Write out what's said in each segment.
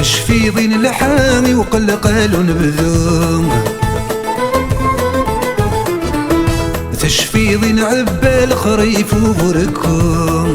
تشفي ضين الحامي وقلق قالوا نبذوم، تشفي ضين عبال خريف وبركوم،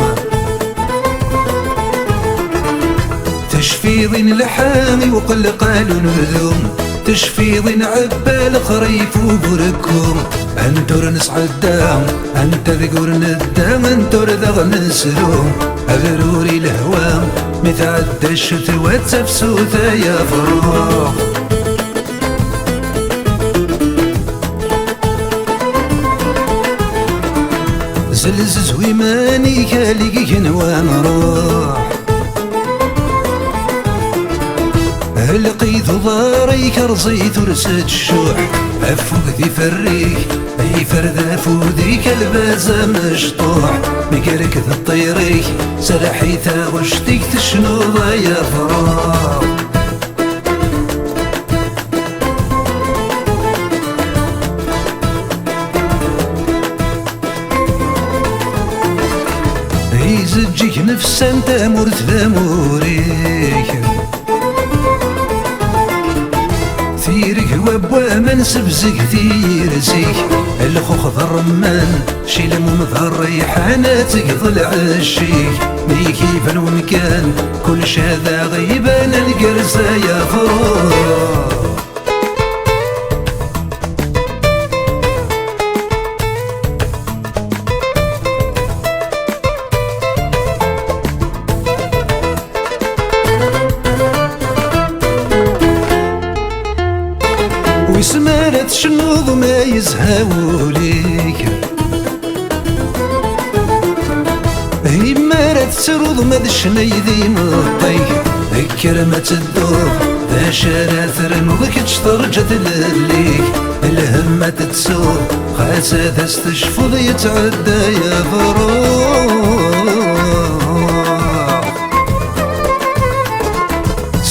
تشفي ضين الحامي وقلق قالوا نبذوم، تشفي ضين عبال خريف وبركوم. انتور نسعى الدام انت ذكور ندام انتور ذغ نسلوم، أبروري الهوام متعدى الشتوى تفسوثا يا فروخ. زلزز ويماني كاليك نوان روح، لقيت ضاريك رزيت ورسد الشوح، أفوق ذي فريك أي فرد فوديك البازا مشطوح، مقرك ذي الطيريك سلحيتا غشتيك تشنوضا يا فراغ. يزجيك نفسا تامور تاموريك، ثيرك وابوا من سبزك ثير زيك، الخوخ ذا الرمان شيل ممظهر ريحاناتك ضلع الشيك، ميكيف المكان كل شذا غيبان القرزة يا فروخ. وسمارة شنوض ما يزهاوليك، هي مارة تسرض ما دشني ذي مطيك، الكرمة الدور ذا شارع نوضك تشترجت لليك، الهمة تتسوق خاسة تستشفض يتعدى يا فروخ.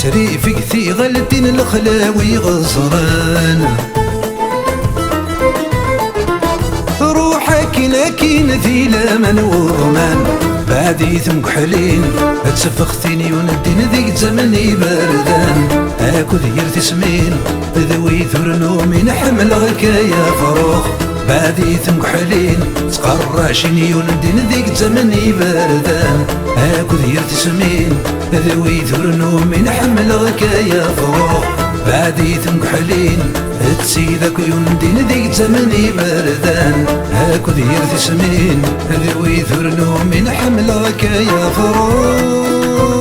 شريفك ثي غلتين الخلاوي غزران، روحك لكن ذي لمن وضمان، بعدي ثمك حلين تسفختيني وندين ذيك زمني بردان، اكو ذير تسمين ذوي ثرنو من حمل غكا يا فروخ، بعدي ثمك حلين تقراشيني وندين ذيك زمني بردان، اكو ذير تسمين ذوي ثرنو من حمل غكا يا فروخ، بعدي ثمك حلين تسيدك يندين ذيك زمني بردان، هاكو ذير تسمين ذوي ثرنو من حمل غكا يا فروخ.